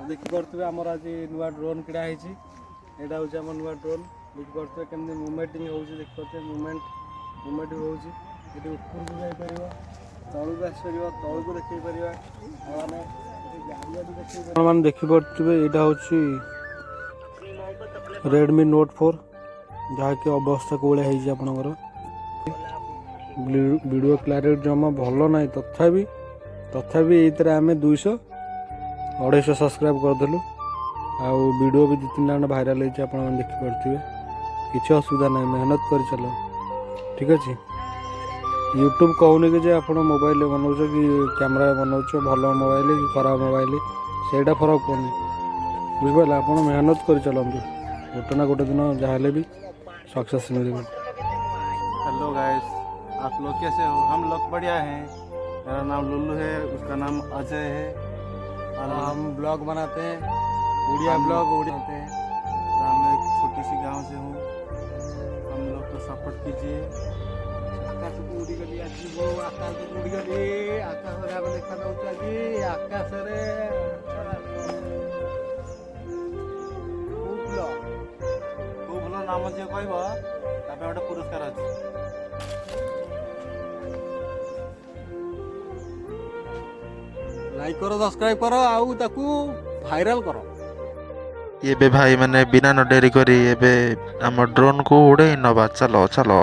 देखिपे आमर आज नुआ ड्रोन किड़ा है यहाँ हूँ आम नुआ ड्रोन देखिपे केमती मुवमेंटिंग हो देखिपे मुवमेंट हो उपरकू जापर तलू आसपर तलू देखी पार मैंने देखिपे यहाँ हूँ Redmi Note 4 जहाँकि अवस्था कौन है आपणकर वीडियो क्लारिटी जमा भल ना तथापि ये आम 200-250 सब्सक्राइब करदेलु आउ वीडियो भी 2-3 घंटा भाइराल होती आप देखिपे किसी असुविधा ना मेहनत कर चल ठीक अच्छे यूट्यूब कहूनी कि आप मोबाइल बनाऊच कि कैमरा बनाऊच भल मोबाइल कि खराब मोबाइल से फरक पड़े बुझे आप मेहनत कर चलते गोटे ना गोटे दिन जहाँ भी सक्सेस मिले। हेलो गाइस, आप लोग कैसे हो? हम लोग बढ़िया हैं। मेरा नाम लुल्लू है, उसका नाम अजय है और हम ब्लॉग बनाते हैं, उड़िया ब्लॉग बनाते हैं। मैं एक छोटी सी गांव से हूँ, हम लोग को सपोर्ट कीजिए। नाम जी कह गोटे पुरस्कार अच्छे लाइक करो सब्सक्राइब करो आउ ताकू भाइराल करो। ये भाई मैंने बिना न डेरी करी आम ड्रोन को उड़े नवा चलो चलो।